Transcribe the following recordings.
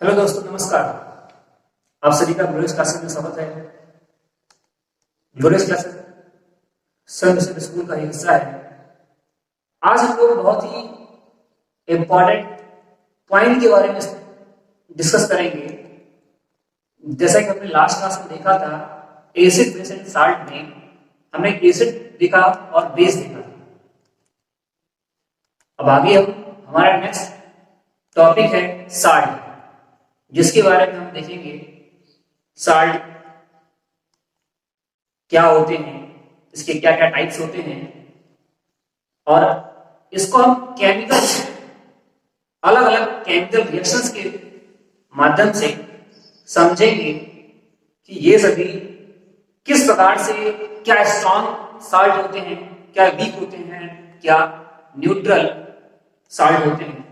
Hello दोस्तों, नमस्कार। आप सभी का ग्लोरियस क्लासेस में स्वागत है। ग्लोरियस क्लासेस सन मिशन स्कूल का एक हिस्सा है। आज हम लोग बहुत ही इम्पोर्टेंट पॉइंट के बारे में डिस्कस करेंगे। जैसा कि हमने लास्ट क्लास में देखा था, एसिड बेस एंड साल्ट में हमने एसिड देखा और बेस देखा था। अब आगे हमारा नेक्स्ट टॉपिक है साल्ट, जिसके बारे में हम देखेंगे साल्ट क्या होते हैं, इसके क्या क्या टाइप्स होते हैं, और इसको हम केमिकल अलग अलग केमिकल रिएक्शंस के माध्यम से समझेंगे कि ये सभी किस प्रकार से, क्या स्ट्रॉन्ग साल्ट होते हैं, क्या वीक होते हैं, क्या न्यूट्रल साल्ट होते हैं।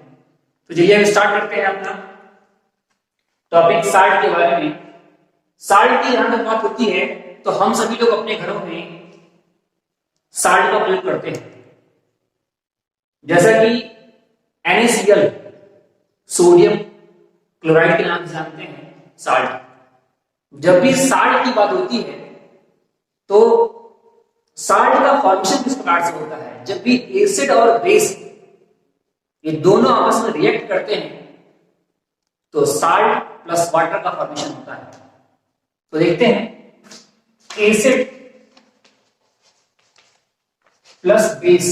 तो चलिए हम स्टार्ट करते हैं अपना टॉपिक साल्ट के बारे में। साल्ट की जहां तक बात होती है तो हम सभी लोग अपने घरों में साल्ट का प्रयोग करते हैं, जैसा कि NaCl, सोडियम क्लोराइड के नाम से जानते हैं साल्ट। जब भी साल्ट की बात होती है तो साल्ट का फॉर्मेशन किस प्रकार से होता है। जब भी एसिड और बेस ये दोनों आपस में रिएक्ट करते हैं तो साल्ट प्लस वाटर का फॉर्मेशन होता है। तो देखते हैं, एसिड प्लस बेस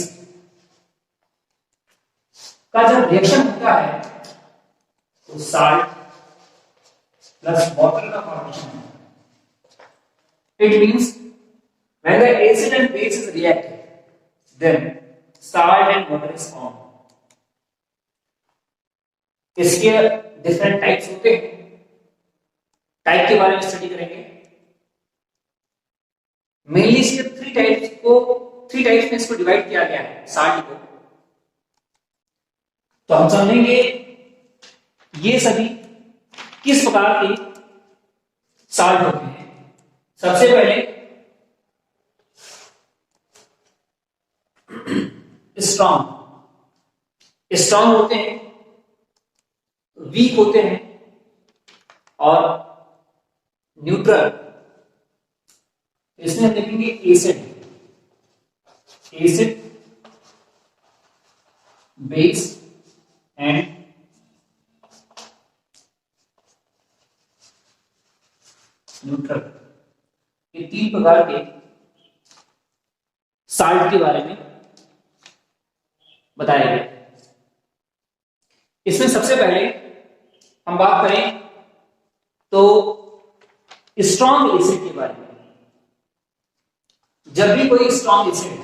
का जब रिएक्शन होता है तो साल्ट प्लस वाटर का फॉर्मेशन होता है। It means when the acid and base is reacted, then salt and water is formed. इसके डिफरेंट टाइप्स होते हैं। टाइप के बारे में स्टडी करेंगे। मेनली इसके थ्री टाइप्स में इसको डिवाइड किया गया है साल्ट को। तो हम समझेंगे ये सभी किस प्रकार के साल्ट होते हैं। सबसे पहले स्ट्रॉन्ग होते हैं, वीक होते हैं और न्यूट्रल। इसमें हम देखेंगे एसिड बेस एंड न्यूट्रल। ये तीन प्रकार के साल्ट के बारे में बताया गया। इसमें सबसे पहले हम बात करें तो स्ट्रॉन्ग एसिड के बारे में। जब भी कोई स्ट्रॉन्ग एसिड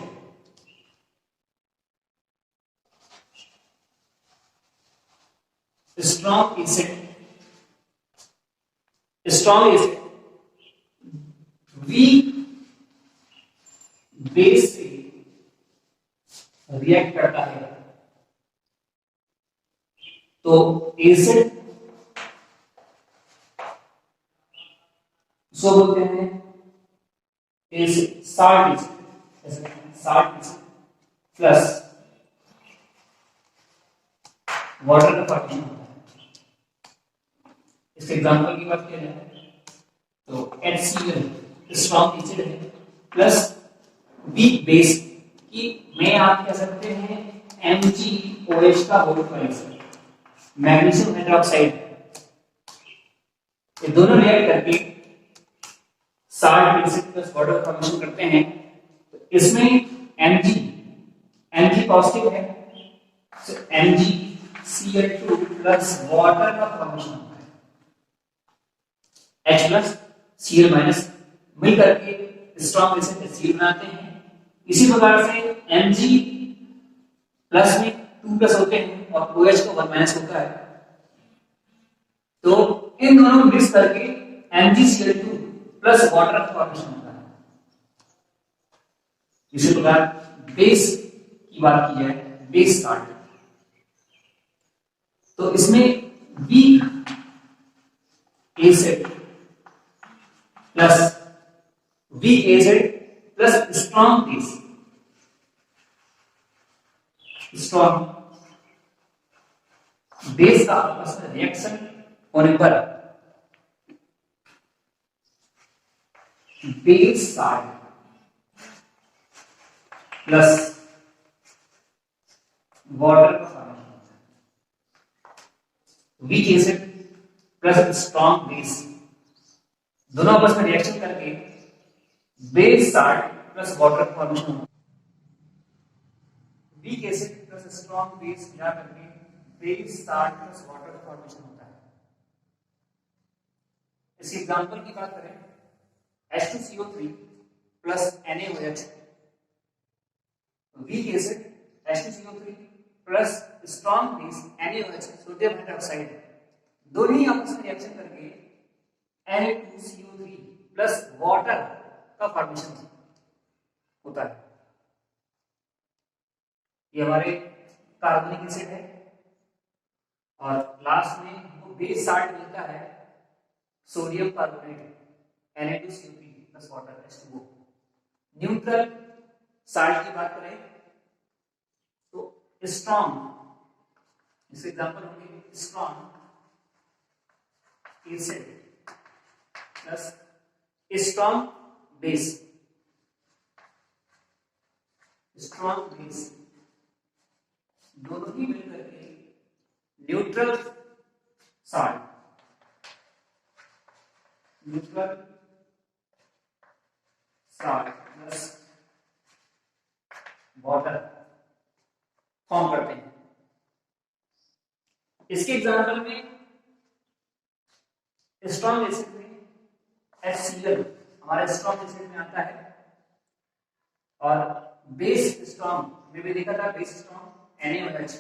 वीक बेस से रिएक्ट करता है तो एसिड सो बोलते हैं एसिड, साल्ट प्लस वाटर का फॉर्मेशन होता है। इसके एग्जांपल की बात किया जाए तो HCl स्ट्रॉन्ग एसिड है प्लस वीक बेस की में आप कह सकते हैं MgOH का होल फॉर्मेशन, मैग्नीशियम हाइड्रोक्साइड। ये दोनों रिएक्ट करके salt acid plus water formation करते हैं। तो इसमें Mg पॉजिटिव है तो MgCl2 प्लस वाटर का फॉर्मेशन होता है। H प्लस Cl माइनस मिलकर के स्ट्रॉन्ग एसिड HCl बनाते हैं। इसी प्रकार से Mg प्लस में 2 प्लस होते हैं और OH का 1 माइनस होता है। तो इन दोनों को मिक्स करके MgCl2 प्लस वाटर का फॉर्मेशन होता है। इसी प्रकार बेस की बात की जाए, बेस साल्ट, तो इसमें weak acid plus strong base, strong base का आपस में रिएक्शन होने पर बेस साल्ट प्लस वाटर का फॉर्मेशन होता है। Weak acid plus strong base दोनों आपस में रिएक्शन करके बेस साल्ट प्लस वाटर का फॉर्मेशन होता है। Weak acid plus strong base मिला करके बेस साल्ट प्लस वाटर का फॉर्मेशन होता है। इसकी एग्जांपल की बात करें H2CO3 plus NaOH, weak acid H2CO3 plus strong base NaOH sodium hydroxide दोनों ही आपस में रिएक्शन करके Na2CO3 प्लस वाटर का फॉर्मेशन होता है। ये हमारे कार्बनिक एसिड है और लास्ट में हमको बेस साल्ट मिलता है sodium carbonate Na2CO3 plus water H2O। Neutral salt की बात करें तो स्ट्रॉन्ग, इसके एग्जांपल होंगे strong acid plus strong base, strong base दोनों ही मिलकर के neutral salt, neutral salt plus water form करते हैं। इसके एग्जांपल में स्ट्रॉन्ग एसिड में HCl हमारे स्ट्रॉन्ग एसिड में आता है और बेस स्ट्रॉन्ग में भी देखा था बेस स्ट्रॉन्ग NaOH,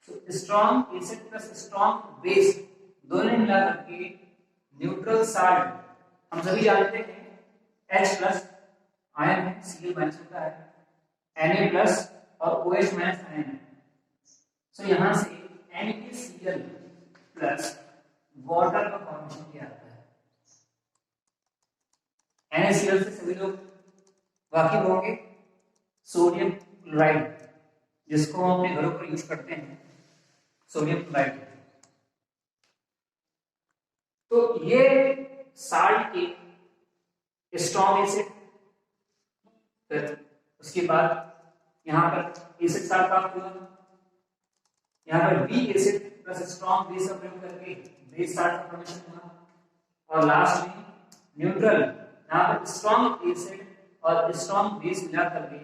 तो strong acid plus strong base दोनों मिला करके न्यूट्रल साल्ट हम सभी जानते हैं H प्लस आयन है, Cl माइनस होता है, Na प्लस और OH माइनस आयन है। सो यहां से NaCl प्लस वाटर का फॉर्मेशन किया जाता है। NaCl से सभी लोग वाकिफ होंगे, सोडियम क्लोराइड जिसको हम अपने घरों पर यूज करते हैं, सोडियम क्लोराइड। तो ये साल्ट के स्ट्रॉन्ग एसिड, फिर उसके बाद यहां पर एसिड साल्ट प्राप्त हुआ, यहां पर weak acid plus strong base का प्रयोग करके बेस साल्ट का फॉर्मेशन हुआ और लास्ट में न्यूट्रल, यहां पर स्ट्रॉन्ग एसिड और स्ट्रॉन्ग बेस मिला करके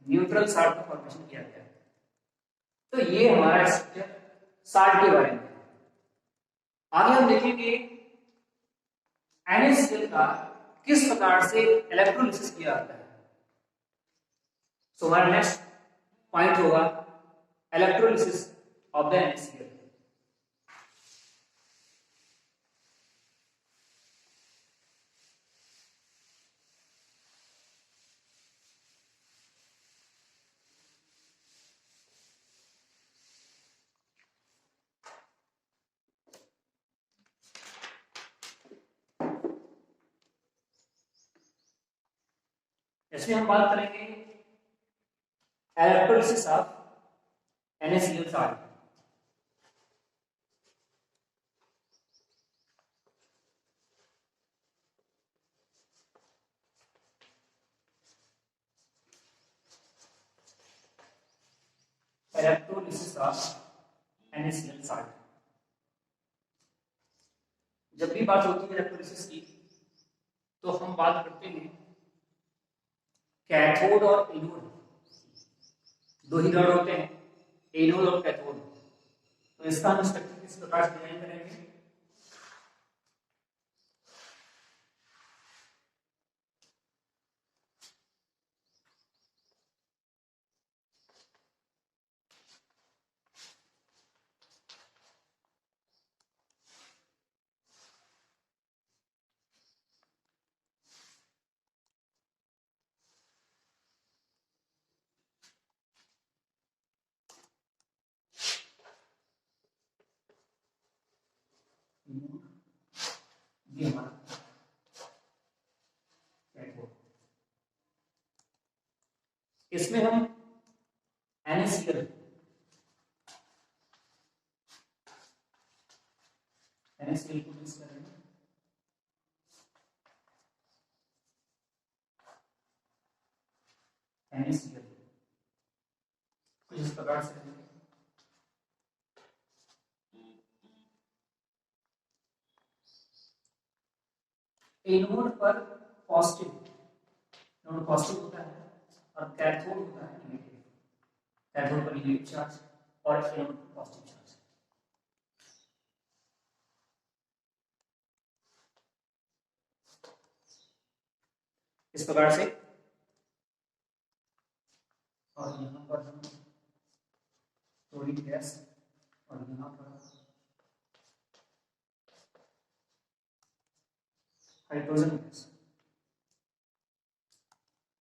न्यूट्रल साल्ट का फॉर्मेशन किया गया। तो ये हमारा स्ट्रक्चर साल्ट के बारे में। आगे हम देखेंगे NaCl का किस प्रकार से इलेक्ट्रोलिसिस किया जाता है। सो हमारा नेक्स्ट पॉइंट होगा इलेक्ट्रोलिसिस ऑफ द NaCl। इसमें हम बात करेंगे electrolysis of NaCl salt. Electrolysis of NaCl salt, जब भी बात होती है इलेक्ट्रोलिसिस की तो हम बात करते हैं कैथोड और एनोड, दो ही रॉड होते हैं, एनोड और कैथोड। तो इसका हम स्ट्रक्चर किस प्रकार से डिजाइन करेंगे। ये हमारा कैथोड, इसमें हम NaCl NaCl को मिक्स करेंगे, NaCl कुछ इस प्रकार से एनोड पर पॉजिटिव, एनोड पॉजिटिव होता है और कैथोड होता है नेगेटिव, कैथोड पर नेगेटिव चार्ज और एनोड पर पॉजिटिव चार्ज। इस प्रकार से, और यहाँ पर हम क्लोरीन गैस और यहाँ पर हाइड्रोजन गैस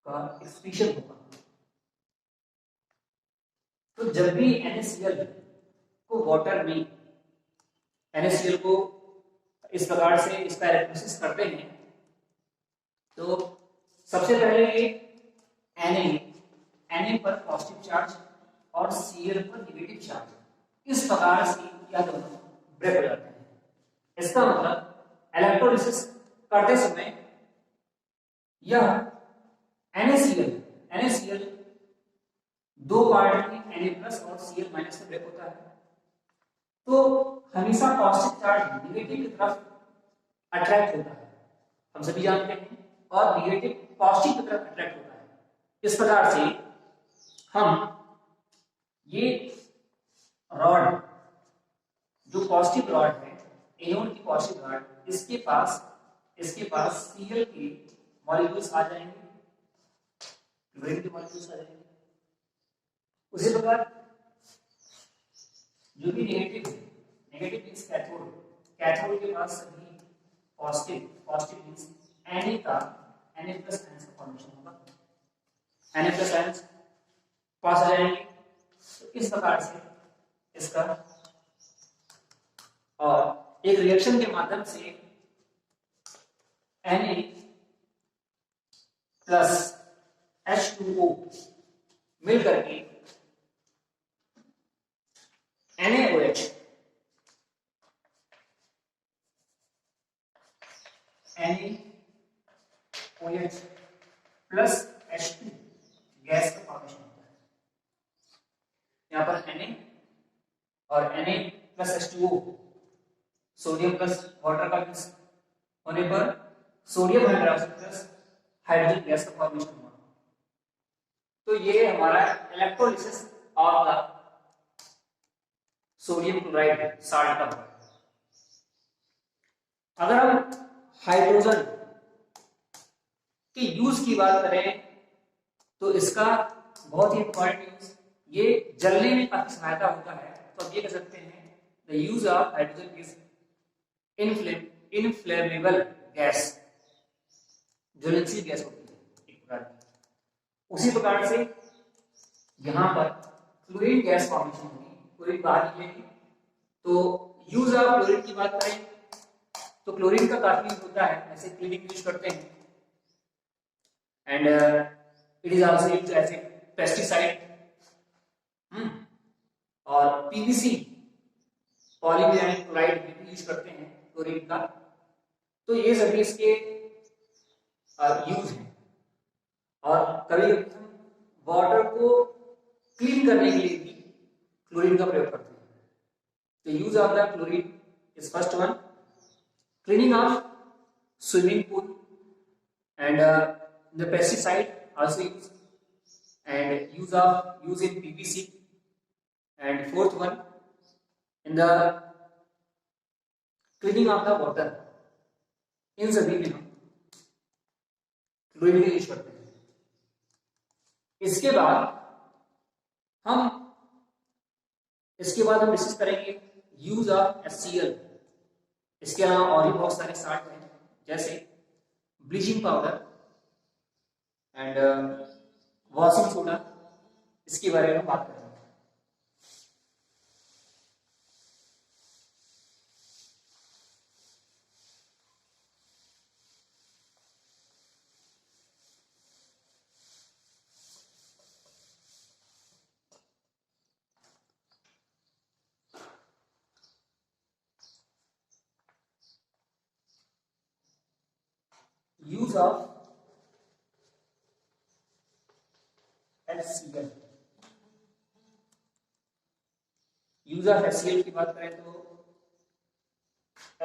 का एक्सक्रीशन होगा। तो जब भी NaCl को वाटर में, NaCl को इस प्रकार से इसका इलेक्ट्रोलिसिस करते हैं तो सबसे पहले ये Na पर पॉजिटिव चार्ज और Cl पर नेगेटिव चार्ज, इस प्रकार से या दोनों ब्रेक हो जाते हैं। इसका मतलब इलेक्ट्रोलिसिस करते समय यह NaCl दो पार्ट में Na+ और Cl- में ब्रेक होता है, तो हमेशा पॉजिटिव चार्ज नेगेटिव की तरफ अट्रैक्ट होता है, हम सभी जानते हैं, और नेगेटिव पॉजिटिव की तरफ अट्रैक्ट होता है। इस प्रकार से हम ये रॉड, जो पॉजिटिव रॉड है, एनोड की पॉजिटिव रॉड, इसके पास Cl के मॉलिक्यूल्स आ जाएंगे, क्लोरीन के मॉलिक्यूल्स आ जाएंगे। उसी प्रकार जो भी नेगेटिव है, नेगेटिव मींस कैथोड, कैथोड के पास सभी पॉजिटिव मींस Na का Na+ आयंस का फॉर्मेशन होगा, Na+ आयंस पास आ जाएंगे। तो इस प्रकार से इसका, और एक रिएक्शन के माध्यम से Na प्लस H2O मिल करके NaOH प्लस H2 गैस का फॉर्मेशन होता है। यहाँ पर Na और Na plus H2O, sodium plus water का मिक्स होने पर sodium hydroxide plus hydrogen gas का फॉर्मेशन हुआ। तो ये हमारा electrolysis of the sodium chloride salt का हुआ। अगर हम हाइड्रोजन के यूज की बात करें तो इसका बहुत ही इंपॉर्टेंट यूज, ये जलने में काफी सहायता होता है। तो अब ये कह सकते हैं the use of hydrogen is inflammable gas, ज्वलनशील गैस होती है एक प्रकार की। उसी प्रकार से यहां पर क्लोरीन गैस फॉर्मेशन होगी, क्लोरीन बाहर निकलेगी। तो यूज ऑफ क्लोरीन की बात करें तो क्लोरीन का काफी यूज होता है, ऐसे क्लीनिंग यूज करते हैं, and it is also used as a pesticide. और पीवीसी, पॉलीविनाइल क्लोराइड भी यूज करते हैं क्लोरीन का। तो ये सभी इसके यूज हैं। और कभी वाटर को क्लीन करने के लिए भी क्लोरीन का प्रयोग करते हैं। तो use of the chlorine is first one, cleaning of swimming pool, and the pesticide also used, and use in PVC, and fourth one in the cleaning of the water। इन सभी में हम क्लोरीन का use करते हैं। इसके बाद हम discuss करेंगे यूज ऑफ HCl। इसके अलावा और भी बहुत सारे साल्ट हैं, जैसे bleaching powder and washing soda, इसके बारे में बात करेंगे। Use of HCl। Use of HCl की बात करें तो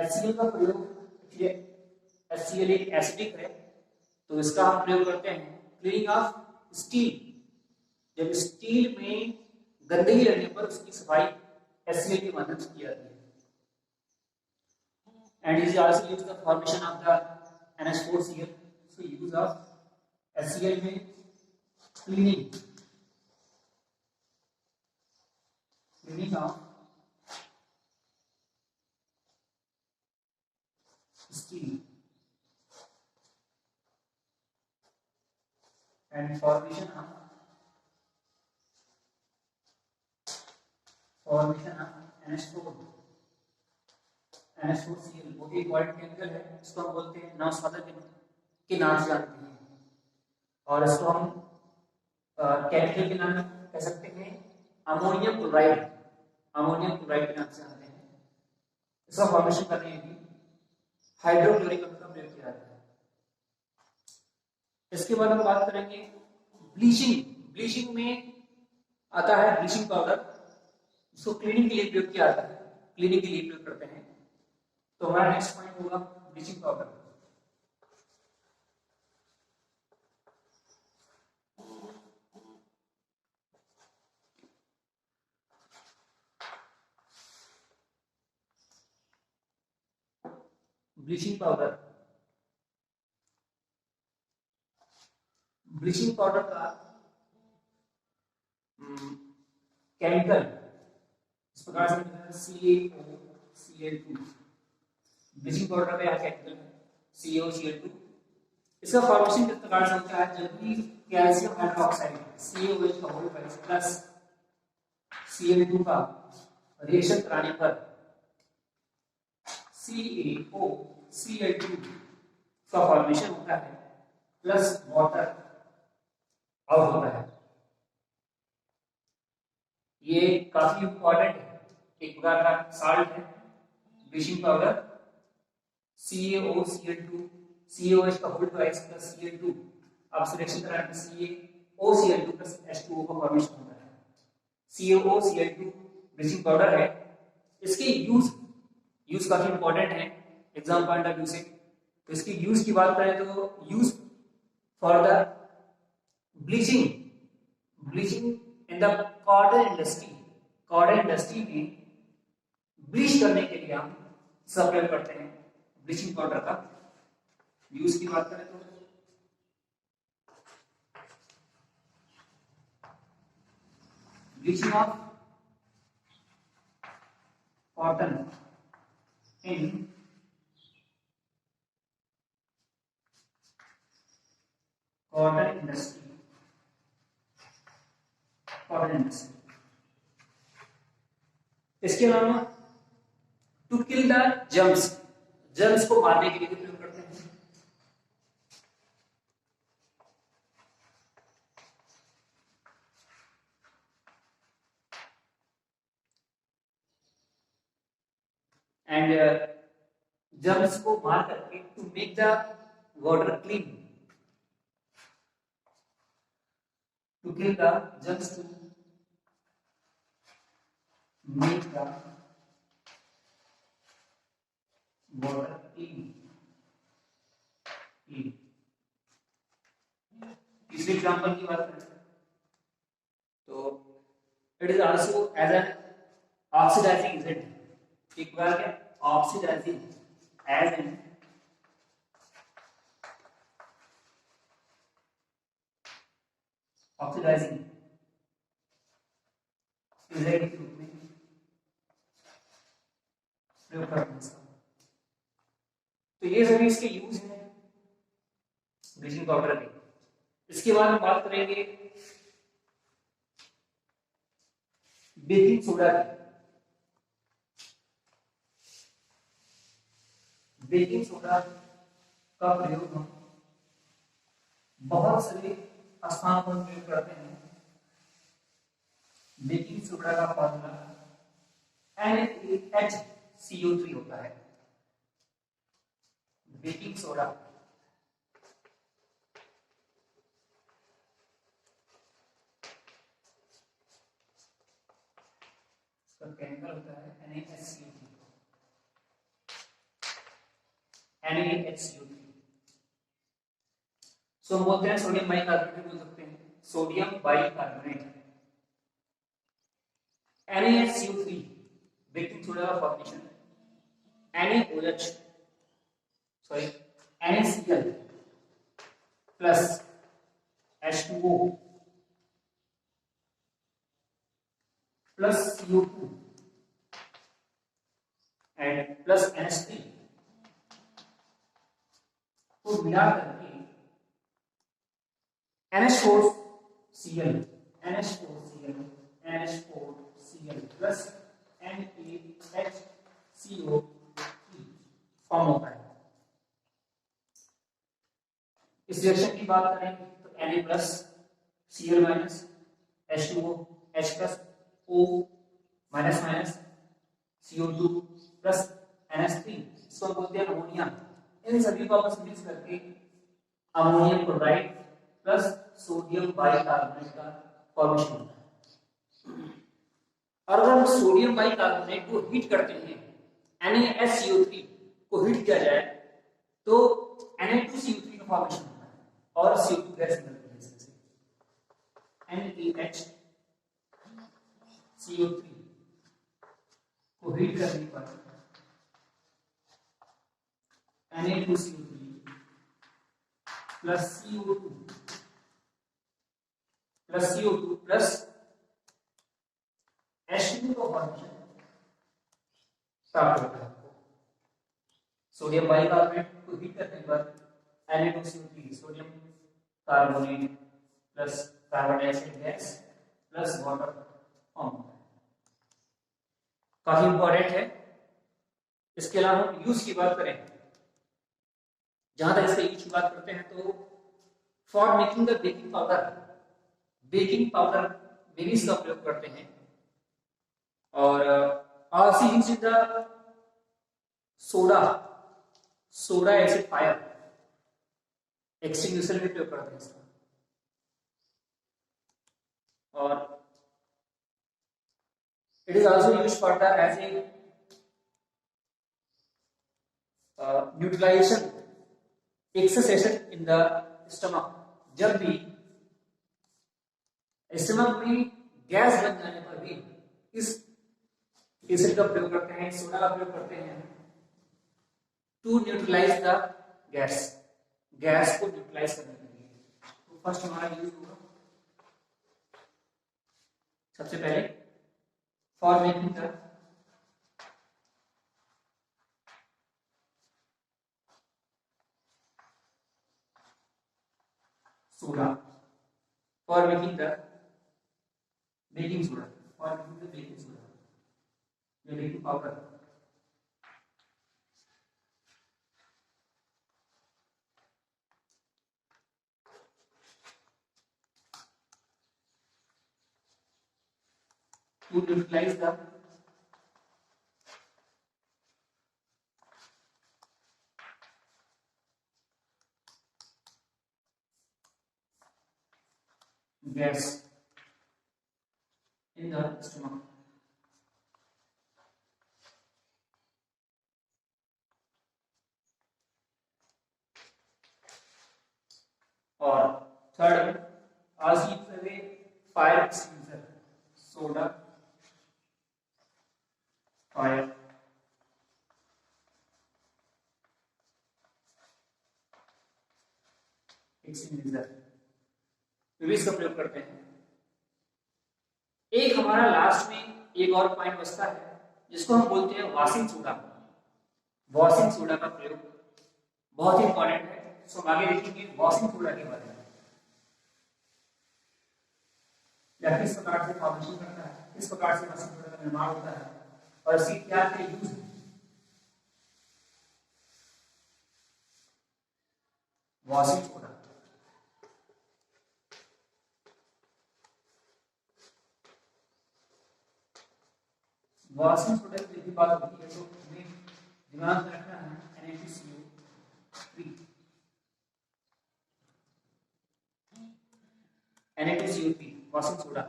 HCl का प्रयोग, HCl एक एसिडिक है, तो इसका हम प्रयोग करते हैं क्लीनिंग ऑफ स्टील। जब स्टील में गंदगी लगने पर उसकी सफाई HCl के माध्यम से की जाती है। And is also used the formation of the NH4Cl। So use of HCl में cleaning of steel and formation of NH4 NH4Cl वो एक वाइट केमिकल है, इसको हम बोलते हैं नवस्वादक के नाम से जानते हैं, और इसको हम केमिकल के नाम कह सकते हैं अमोनियम क्लोराइड, अमोनियम क्लोराइड के नाम से जानते हैं। इसका फॉर्मेशन करने के लिए हाइड्रोक्लोरिक अम्ल का प्रयोग किया जाता है। इसके बाद हम बात करेंगे ब्लीचिंग। ब्लीचिंग में आता है ब्लीचिंग पाउडर, इसको क्लीनिंग के लिए प्रयोग किया जाता है, क्लीनिंग के लिए प्रयोग करते हैं। तो हमारा नेक्स्ट पॉइंट होगा bleaching powder. Bleaching powder, bleaching powder का केमिकल इस प्रकार से CaOCl2। ब्लीचिंग पाउडर का यह केमिकल है CaOCl2। इसका फॉर्मेशन किस प्रकार से होता है, जब भी कैल्शियम हाइड्रोक्साइड CaOH का होल प्लस Cl2 का रिएक्शन कराने पर CaOCl2 का फॉर्मेशन होता है प्लस वाटर आउट होता है। ये काफी इंपॉर्टेंट है, एक प्रकार का साल्ट है ब्लीचिंग पाउडर। CaOCl2 CaOH का होल ट्वाइस प्लस Cl2 आप रिएक्शन कराने पर CaOCl2 प्लस H2O का फॉर्मेशन होता है। CaOCl2 ब्लीचिंग पाउडर है। इसके यूज काफी इंपॉर्टेंट है एग्जाम पॉइंट ऑफ व्यू से। तो इसकी यूज की बात करें तो use for the bleaching in the cotton industry. Cotton industry में ब्लीच करने के लिए हम इसका प्रयोग करते हैं ब्लीचिंग पाउडर का। यूज की बात करें तो bleaching of cotton in cotton industry, cotton industry. इसके अलावा to kill the germs, germs को मारने के लिए भी प्रयोग करते हैं। एंड जर्म्स को मार करके to make the water clean, to kill the germs, to make the water clean। तीसरे एग्जाम्पल की बात करें तो it is also as an oxidizing agent, एक बार क्या oxidizing as an oxidizing agent के रूप में प्रयोग करते हैं। तो ये सभी इसके यूज हैं ब्लीचिंग पाउडर के। इसके बाद हम बात करेंगे बेकिंग सोडा की। बेकिंग सोडा का प्रयोग हम बहुत सारे स्थानों पर प्रयोग करते हैं। बेकिंग सोडा का फॉर्मूला NaHCO3 होता है। बेकिंग सोडा इसका केमिकल होता है NaHCO3 NaHCO3। सो हम बोलते हैं सोडियम बाइकार्बोनेट बोल सकते हैं, sodium bicarbonate. NaHCO3 baking soda का formation NaOH sorry NaCl plus H2O plus CO2 and plus NH3 को मिला करके NH4Cl प्लस NaHCO3 फॉर्म होता है। इस रिएक्शन की बात करें तो Na plus Cl minus H2O H plus O minus minus CO2 plus NH3 इसको बोलते हैं अमोनिया। इन सभी को आपस में मिक्स करके ammonium chloride plus sodium bicarbonate का फॉर्मेशन होता है। और अगर हम सोडियम बाइकार्बोनेट को हीट करते हैं, NaSCO3 को हीट किया जाए तो Na2CO3 का फॉर्मेशन होता है और CO2 गैस निकलती है इससे। NaHCO3 को हीट करने पर Na2CO3 plus CO2 plus H2 का फॉर्मेशन प्राप्त होता है। सोडियम बाइकार्बोनेट को हीट करने पर Na2CO3 sodium carbonate plus carbon dioxide gas plus water form होता है। काफी इंपॉर्टेंट है। इसके अलावा हम यूज की बात करें, जहां तक इसके यूज की बात करते हैं तो for making the baking powder बेबीज का प्रयोग करते हैं और also use in the soda acid fire extinguisher भी प्रयोग करते हैं इसका। और it is also used for the as a neutralization excess acid in the stomach. जब भी स्टमक में गैस बन जाने पर भी इस एसिड का प्रयोग करते हैं, सोडा का प्रयोग करते हैं टू न्यूट्रलाइज द गैस को न्यूट्रलाइज करने के लिए। तो फर्स्ट हमारा यूज होगा सबसे पहले for making the soda for making the baking soda या baking powder. to utilize the gas in the stomach. और थर्ड आज की fire extinguisher soda fire extinguisher भी इसका प्रयोग करते हैं। एक हमारा लास्ट में एक और पॉइंट बचता है जिसको हम बोलते हैं वॉशिंग सोडा। वॉशिंग सोडा का प्रयोग बहुत ही इंपॉर्टेंट है। सो आगे देखेंगे वॉशिंग सोडा के बारे में, या किस प्रकार से फॉर्मेशन करता है, किस प्रकार से वॉशिंग सोडा का निर्माण होता है और इसकी क्या क्या यूज है। वॉशिंग सोडा वॉशिंग सोडा की यदि बात होती है तो हमें दिमाग में रखना है Na2CO3 Na2CO3 वॉशिंग सोडा।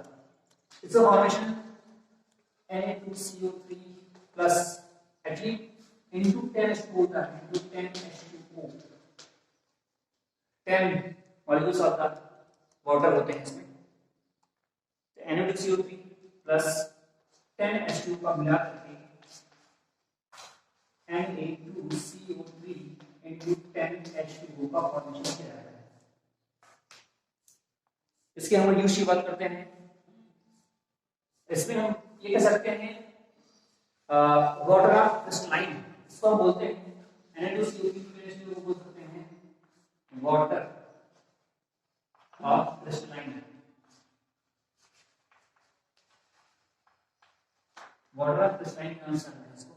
इसका formation Na2CO3 plus at least into 10H2 होता है, into 10H2O, 10 molecules of the water होते हैं इसमें। तो Na2CO3 प्लस 10H2 का मिला करके Na2CO3 इंटू 10H2O का फॉर्मेशन किया जाता है। इसके हम यूज की बात करते हैं, इसमें हम ये कह सकते हैं वाटर ऑफ क्रिस्टलाइन, इसको हम बोलते हैं Na2CO3 को बोल सकते हैं water of crystalline, water of crystalline का आंसर है इसको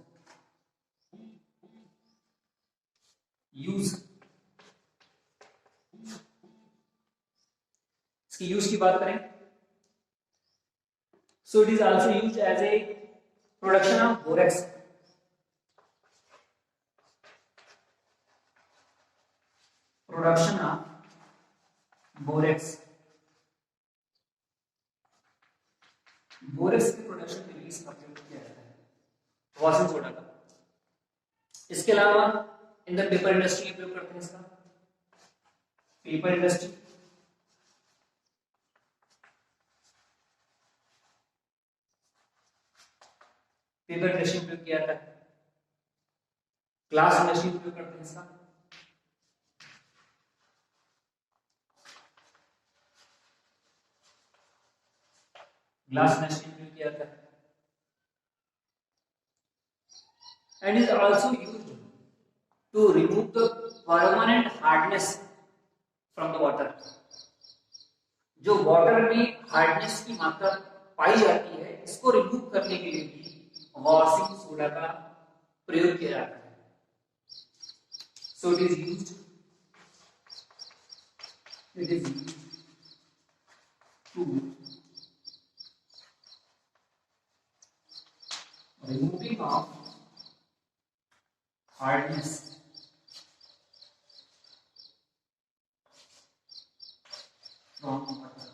यूज। इसकी यूज की बात करें, so it is also used as a production of borax, production of borax, borax के प्रोडक्शन के लिए इसका प्रयोग किया जाता है, वॉशिंग सोडा का। इसके अलावा इन द पेपर इंडस्ट्री प्रयोग करते हैं इसका, पेपर इंडस्ट्री, पेपर इंडस्ट्री में प्रयोग किया जाता है, ग्लास इंडस्ट्री में प्रयोग करते हैं इसका, ग्लास इंडस्ट्री में प्रयोग किया जाता है, and is also used to remove the permanent hardness from the water। जो वाटर में हार्डनेस की मात्रा पाई जाती है, इसको रिमूव करने के लिए भी वॉशिंग सोडा का प्रयोग किया जाता है। So it is used to removing of hardness from water,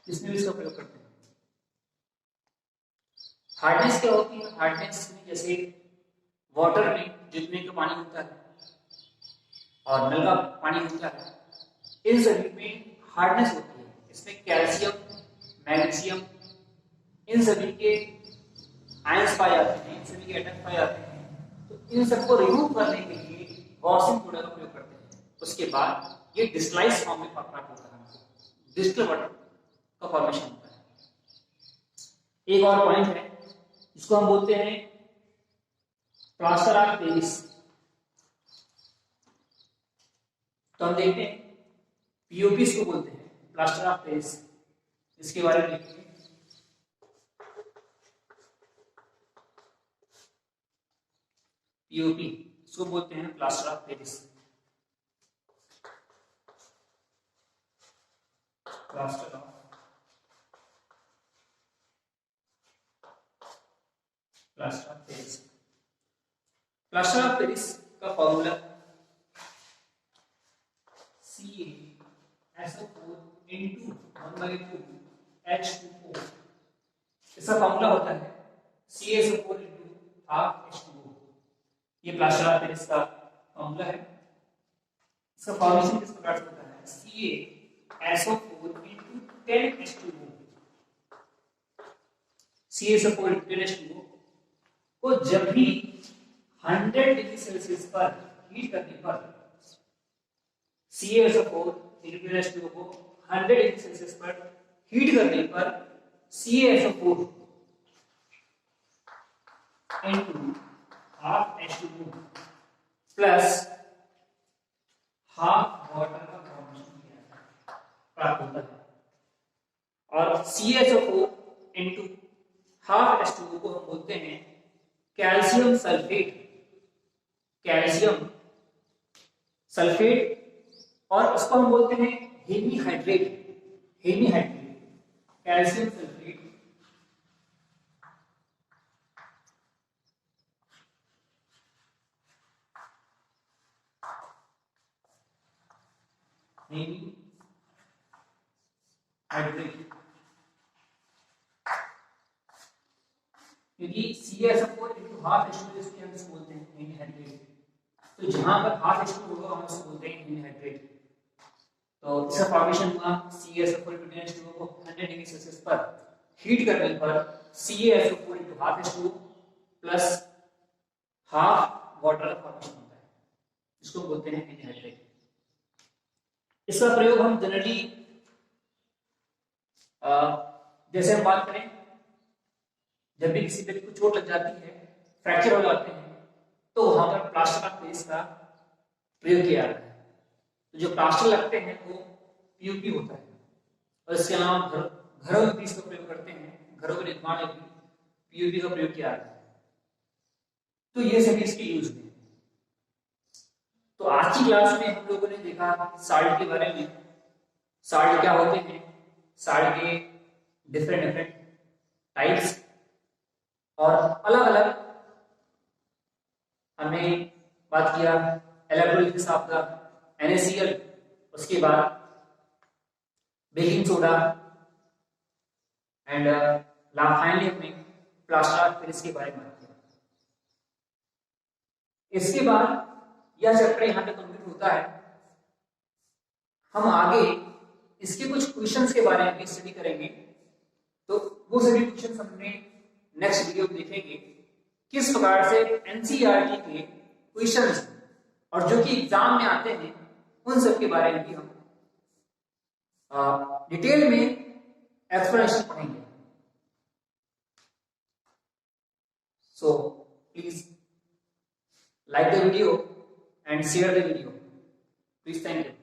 इसमें भी इसका प्रयोग करते हैं। हार्डनेस क्या होती है? हार्डनेस में जैसे वाटर में जितने का पानी होता है और नल का पानी होता है, इन सभी में हार्डनेस होती है। इसमें कैल्शियम, मैग्नीशियम, इन सभी के आयंस पाए जाते हैं, इन सभी के एटम पाए जाते हैं। तो इन सबको रिमूव करने के लिए वॉशिंग सोडा का प्रयोग करते हैं। उसके बाद ये डिस्लाइस फॉर्म में प्राप्त होता है, डिस्टिल वाटर का फॉर्मेशन होता है। एक और पॉइंट है, इसको हम बोलते हैं प्लास्टर ऑफ पेरिस। तो हम देखते हैं पीओपी इसको बोलते हैं, प्लास्टर ऑफ पेरिस। इसके बारे में देखिए, पीओपी इसको बोलते हैं plaster of Paris, plaster of Paris. Plaster of Paris का फॉर्मूला CaSO4 into 1/2 H2O। इसका फॉर्मूला होता है CaSO4 into half H2O। ये प्लास्टर ऑफ पेरिस का फॉर्मूला है। इसका फॉर्मेशन किस प्रकार से होता है? CaSO4 into 10H2O। CaSO4 into 10H2O को जब भी 100 डिग्री सेल्सियस पर हीट करने पर CaSO4 into 10H2O को 100 डिग्री सेल्सियस पर हीट करने पर CaSO4 into half H2O plus half water का फॉर्मेशन प्राप्त होता है। और CaSO4 into हाफ H2O को हम बोलते हैं कैल्शियम सल्फेट, कैल्शियम सल्फेट, और इसको हम बोलते हैं hemihydrate, hemihydrate, calcium sulphate hemihydrate. क्योंकि CaSO4 into half H2 इसको हम इसको बोलते हैं एनहाइड्रेट। तो जहां पर हाफ H2 होगा हम इसको बोलते हैं एनहाइड्रेट। तो इसका फॉर्मेशन हुआ CaSO4 into 10H2O को 100 डिग्री सेल्सियस पर हीट करने पर CaSO4 into half H2 plus half water का फॉर्मेशन होता है, इसको बोलते हैं एनहाइड्रेट। इसका प्रयोग हम जनरली जैसे हम बात करें जब भी किसी व्यक्ति को चोट लग जाती है, फ्रैक्चर हो जाते हैं, तो वहां पर प्लास्टर ऑफ पेरिस का प्रयोग किया जाता है। तो जो प्लास्टर लगते हैं वो PUP होता है, और इसके अलावा घरों में भी इसका प्रयोग करते हैं, घरों के निर्माण में भी PUP का प्रयोग किया जाता है। तो ये सभी इसके यूज हैं। तो आज की क्लास में हम लोगों ने देखा साल्ट के बारे में, साल्ट क्या होते हैं, साल्ट के डिफरेंट डिफरेंट टाइप्स, और अलग अलग हमने बात किया इलेक्ट्रोलिसिस ऑफ द NaCl, उसके बाद बेकिंग सोडा, एंड फाइनली हमने प्लास्टर ऑफ पेरिस के बारे में बात किया। इसके बाद यह चैप्टर यहाँ पे कंप्लीट होता है। हम आगे इसके कुछ क्वेश्चंस के बारे में भी स्टडी करेंगे, तो वो सभी क्वेश्चंस हमने नेक्स्ट वीडियो में देखेंगे, किस प्रकार से NCERT के क्वेश्चंस और जो कि एग्जाम में आते हैं उन सब के बारे में भी हम डिटेल में एक्सप्लेनेशन पढ़ेंगे। So please like the video and share the video. Please, thank you.